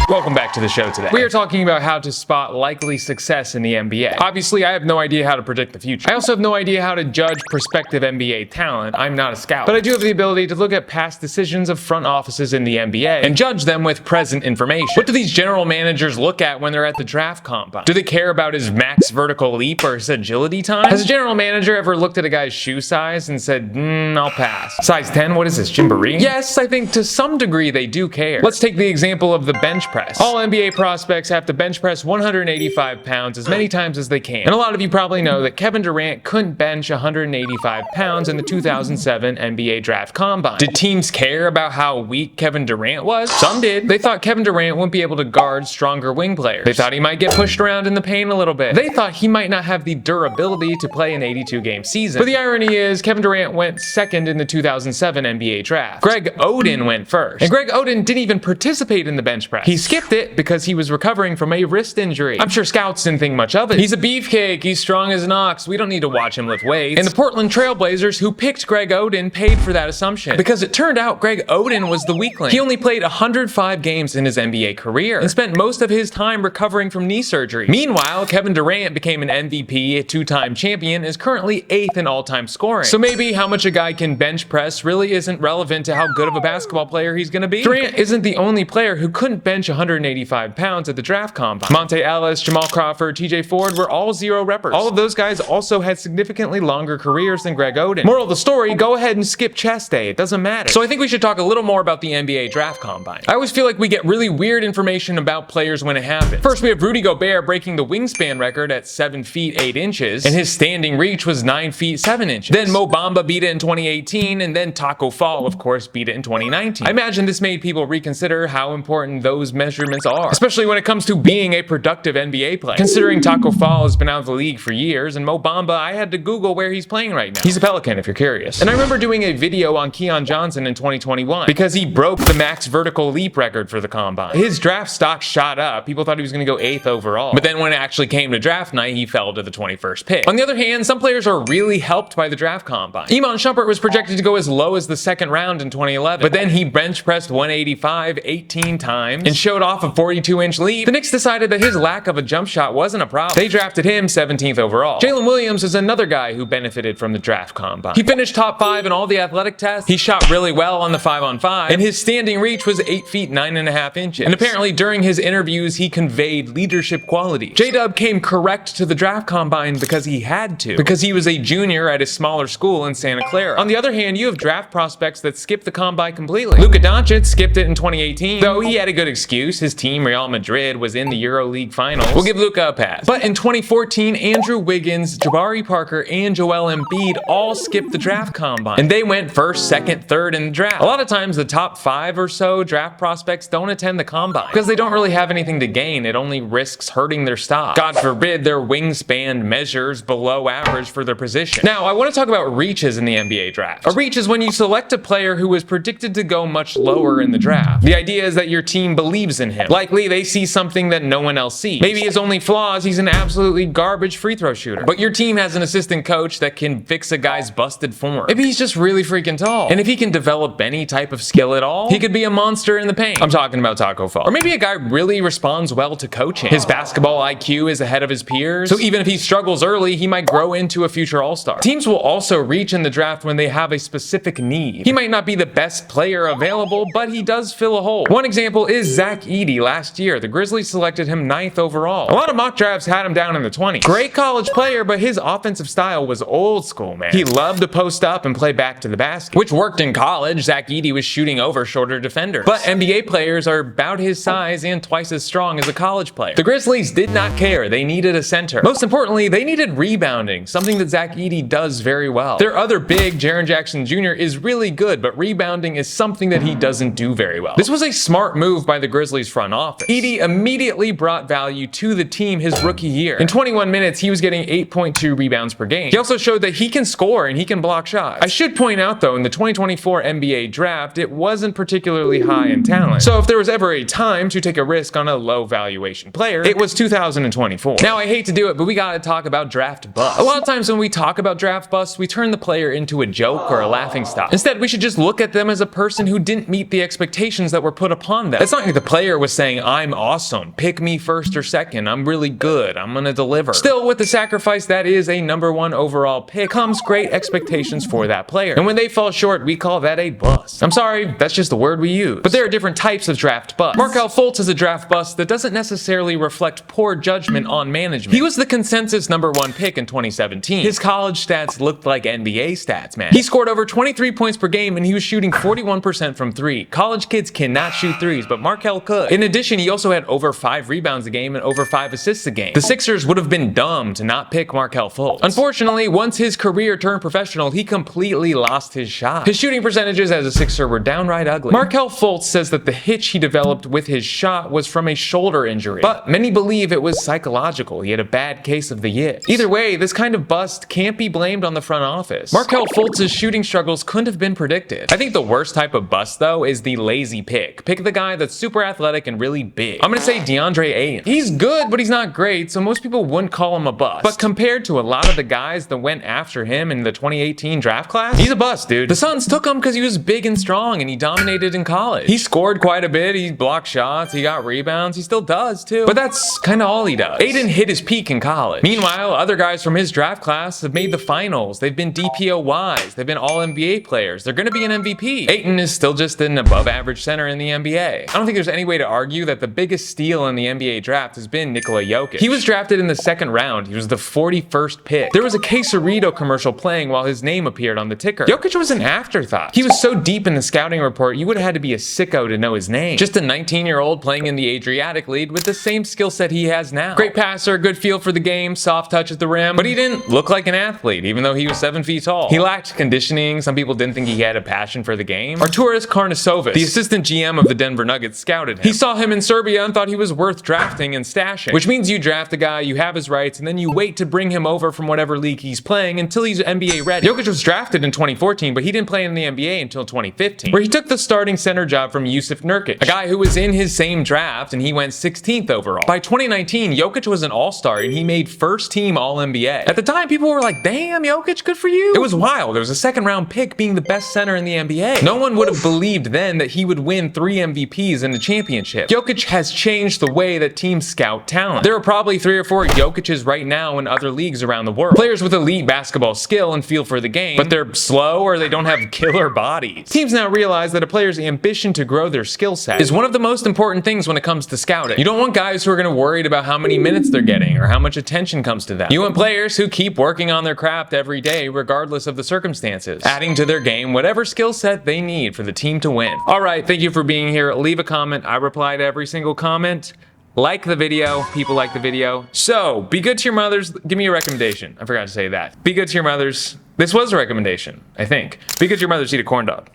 Welcome back to the show today. We are talking about how to spot likely success in the NBA. Obviously, I have no idea how to predict the future. I also have no idea how to judge prospective NBA talent. I'm not a scout. But I do have the ability to look at past decisions of front offices in the NBA and judge them with present information. What do these general managers look at when they're at the draft combine? Do they care about his max vertical leap or his agility time? Has a general manager ever looked at a guy's shoe size and said, I'll pass? Size 10? What is this, Gymboree? Yes, I think to some degree they do care. Let's take the example of the bench press. All NBA prospects have to bench press 185 pounds as many times as they can. And a lot of you probably know that Kevin Durant couldn't bench 185 pounds in the 2007 NBA draft combine. Did teams care about how weak Kevin Durant was? Some did. They thought Kevin Durant wouldn't be able to guard stronger wing players. They thought he might get pushed around in the paint a little bit. They thought he might not have the durability to play an 82-game season. But the irony is, Kevin Durant went second in the 2007 NBA draft. Greg Oden went first. And Greg Oden didn't even participate in the bench press. He skipped it because he was recovering from a wrist injury. I'm sure scouts didn't think much of it. He's a beefcake. He's strong as an ox. We don't need to watch him lift weights. And the Portland Trailblazers, who picked Greg Oden, paid for that assumption. Because it turned out Greg Oden was the weakling. He only played 105 games in his NBA career and spent most of his time recovering from knee surgery. Meanwhile, Kevin Durant became an MVP, a two-time champion, is currently 8th in all-time scoring. So maybe how much a guy can bench press really isn't relevant to how good of a basketball player he's gonna be. Durant isn't the only player who couldn't bench 185 pounds at the draft combine. Monte Ellis, Jamal Crawford, TJ Ford were all zero reppers. All of those guys also had significantly longer careers than Greg Oden. Moral of the story, go ahead and skip chest day. It doesn't matter. So I think we should talk a little more about the NBA draft combine. I always feel like we get really weird information about players when it happens. First, we have Rudy Gobert breaking the wingspan record at 7 feet 8 inches, and his standing reach was 9 feet 7 inches. Then Mo Bamba beat it in 2018, and then Taco Fall, of course, beat it in 2019. I imagine this made people reconsider how important those measurements are, especially when it comes to being a productive NBA player. Considering Taco Fall has been out of the league for years, and Mo Bamba, I had to Google where he's playing right now. He's a Pelican, if you're curious. And I remember doing a video on Keon Johnson in 2021 because he broke the max vertical leap record for the combine. His draft stock shot up. People thought he was going to go 8th overall. But then when it actually came to draft night, he fell to the 21st pick. On the other hand, some players are really helped by the draft combine. Iman Shumpert was projected to go as low as the 2nd round in 2011, but then he bench pressed 185 18 times and showed off a 42-inch leap. The Knicks decided that his lack of a jump shot wasn't a problem. They drafted him 17th overall. Jalen Williams is another guy who benefited from the draft combine. He finished top 5 in all the athletic tests. He shot really well on the 5-on-5, and his standing reach was 8 feet 9.5 inches. And apparently during his interviews, he conveyed leadership quality. J-Dub came correct to the draft combine because he had to, because he was a junior at a smaller school in Santa Clara. On the other hand, you have draft prospects that skip the combine completely. Luka Dončić skipped it in 2018, though he had a good excuse. His team, Real Madrid, was in the EuroLeague finals. We'll give Luka a pass. But in 2014, Andrew Wiggins, Jabari Parker, and Joel Embiid all skipped the draft combine, and they went 1st, 2nd, 3rd in the draft. A lot of times, the top 5 or so draft prospects don't attend the combine because they don't really have anything to gain. It only risks hurting their stock. God forbid their wingspan measures below average for their position. Now, I want to talk about reaches in the NBA draft. A reach is when you select a player who is predicted to go much lower in the draft. The idea is that your team believes in him. Likely, they see something that no one else sees. Maybe his only flaw is he's an absolutely garbage free throw shooter. But your team has an assistant coach that can fix a guy's busted form. Maybe he's just really freaking tall. And if he can develop any type of skill at all, he could be a monster in the paint. I'm talking about Taco Fall. Or maybe a guy really responds well to coaching. His basketball IQ is ahead of his peers, so even if he struggles early, he might grow into a future all-star. Teams will also reach in the draft when they have a specific need. He might not be the best player available, but he does fill a hole. One example is Zach Edey last year. The Grizzlies selected him 9th overall. A lot of mock drafts had him down in the 20s. Great college player, but his offensive style was old school, man. He loved to post up and play back to the basket, which worked in college. Zach Edey was shooting over shorter defenders. But NBA players are about his size and twice as strong as a college player. The Grizzlies did not care. They needed a center. Most importantly, they needed rebounding, something that Zach Edey does very well. Their other big, Jaren Jackson Jr., is really good, but rebounding is something that he doesn't do very well. This was a smart move by the Grizzlies front office. Edey immediately brought value to the team his rookie year. In 21 minutes, he was getting 8.2 rebounds per game. He also showed that he can score and he can block shots. I should point out though, in the 2024 NBA draft, it wasn't particularly high in talent. So if there was ever a time to take a risk on a low valuation player, it was 2024. Now I hate to do it, but we gotta talk about draft busts. A lot of times when we talk about draft busts, we turn the player into a joke or a laughingstock. Instead, we should just look at them as a person who didn't meet the expectations that were put upon them. It's not like the player was saying, I'm awesome, pick me first or second, I'm really good, I'm gonna deliver. Still, with the sacrifice that is a #1 overall pick comes great expectations for that player. And when they fall short, we call that a bust. I'm sorry, that's just the word we use. But there are different types of draft busts. Markelle Fultz is a draft bust that doesn't necessarily reflect poor judgment on management. He was the consensus #1 pick in 2017. His college stats looked like NBA stats, man. He scored over 23 points per game and he was shooting 41% from 3. College kids cannot shoot threes, but Markelle could. In addition, he also had over 5 rebounds a game and over 5 assists a game. The Sixers would have been dumb to not pick Markelle Fultz. Unfortunately, once his career turned professional, he completely lost his shot. His shooting percentages as a Sixer were downright ugly. Markelle Fultz says that the hitch he developed with his shot was from a shoulder injury, but many believe it was psychological. He had a bad case of the yips. Either way, this kind of bust can't be blamed on the front office. Markelle Fultz's shooting struggles couldn't have been predicted. I think the worst type of bust, though, is the lazy pick. Pick the guy that's super athletic and really big. I'm gonna say DeAndre Ayton. He's good, but he's not great, so most people wouldn't call him a bust. But compared to a lot of the guys that went after him in the 2018 draft class, he's a bust, dude. The Suns took him because he was big and strong and he dominated in college. He scored quite a bit, he blocked shots, he got rebounds, he still does too. But that's kind of all he does. Ayton hit his peak in college. Meanwhile, other guys from his draft class have made the finals. They've been DPOYs, they've been all NBA players. They're gonna be an MVP. Ayton is still just an above average center in the NBA. I don't think there's any way to argue that the biggest steal in the NBA draft has been Nikola Jokic. He was drafted in the 2nd round. He was the 41st pick. There was a Quesarito commercial playing while his name appeared on the ticker. Jokic was an afterthought. He was so deep in the scouting report, you would have had to be a sicko to know his name. Just a 19-year-old playing in the Adriatic League with the same skill set he has now. Great passer, good feel for the game, soft touch at the rim, but he didn't look like an athlete, even though he was 7 feet tall. He lacked conditioning. Some people didn't think he had a passion for the game. Arturas Karnisovas, the assistant GM of the Denver Nuggets, scouted him. He saw him in Serbia and thought he was worth drafting and stashing, which means you draft a guy, you have his rights, and then you wait to bring him over from whatever league he's playing until he's NBA ready. Jokic was drafted in 2014, but he didn't play in the NBA until 2015, where he took the starting center job from Jusuf Nurkic, a guy who was in his same draft and he went 16th overall. By 2019, Jokic was an all-star and he made first team All-NBA. At the time, people were like, damn, Jokic, good for you. It was wild. There was a 2nd round pick being the best center in the NBA. No one would have believed then that he would win 3 MVPs in a championship. Jokic has changed the way that teams scout talent. There are probably 3 or 4 Jokic's right now in other leagues around the world. Players with elite basketball skill and feel for the game, but they're slow or they don't have killer bodies. Teams now realize that a player's ambition to grow their skill set is one of the most important things when it comes to scouting. You don't want guys who are going to worry about how many minutes they're getting or how much attention comes to them. You want players who keep working on their craft every day regardless of the circumstances, adding to their game whatever skill set they need for the team to win. All right, thank you for being here. Leave a comment. I reply to every single comment. Like the video. People like the video. So, be good to your mothers. Give me a recommendation. I forgot to say that. Be good to your mothers. This was a recommendation, I think. Be good to your mothers. Eat a corn dog.